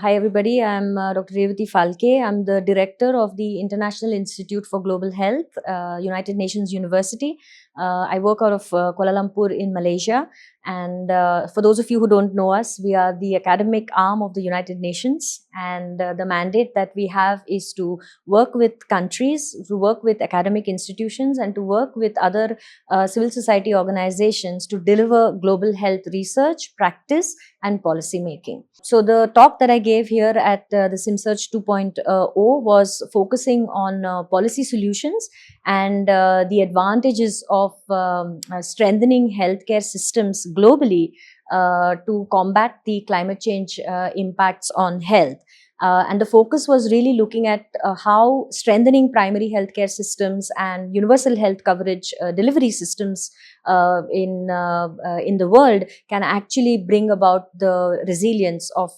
Hi everybody, I'm Dr. Revati Falke. I'm the director of the International Institute for Global Health, United Nations University. I work out of Kuala Lumpur in Malaysia. And for those of you who don't know us, we are the academic arm of the United Nations. And the mandate that we have is to work with countries, to work with academic institutions, and to work with other civil society organizations to deliver global health research, practice, and policy making. So the talk that I gave here at the SimSearch 2.0 was focusing on policy solutions and the advantages of strengthening healthcare systems globally to combat the climate change impacts on health. And the focus was really looking at how strengthening primary healthcare systems and universal health coverage delivery systems in the world can actually bring about the resilience of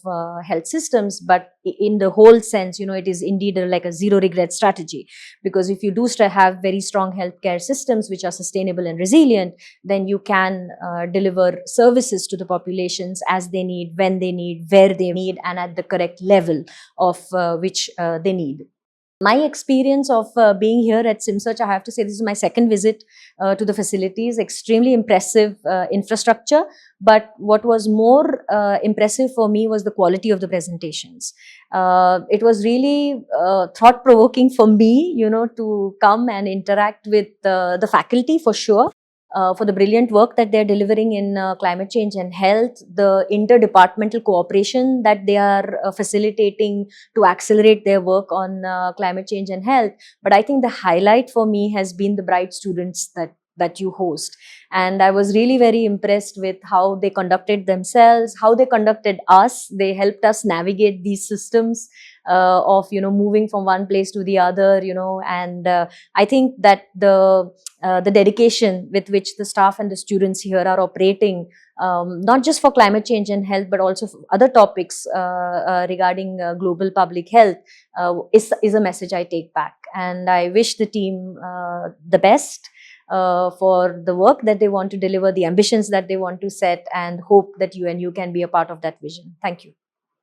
health systems. But in the whole sense, it is indeed like a zero regret strategy, because if you do have very strong healthcare systems which are sustainable and resilient, then you can deliver services to the populations as they need, when they need, where they need, and at the correct level of which they need. My experience of being here at SimSearch, I have to say this is my second visit to the facilities. Extremely impressive infrastructure. But what was more impressive for me was the quality of the presentations. It was really thought-provoking for me, to come and interact with the faculty for sure. For the brilliant work that they're delivering in climate change and health, the interdepartmental cooperation that they are facilitating to accelerate their work on climate change and health. But I think the highlight for me has been the bright students that you host. And I was really very impressed with how they conducted themselves, how they conducted us. They helped us navigate these systems of, moving from one place to the other, and I think that the dedication with which the staff and the students here are operating, not just for climate change and health, but also for other topics regarding global public health, is a message I take back. And I wish the team the best for the work that they want to deliver, the ambitions that they want to set, and hope that you can be a part of that vision. Thank you.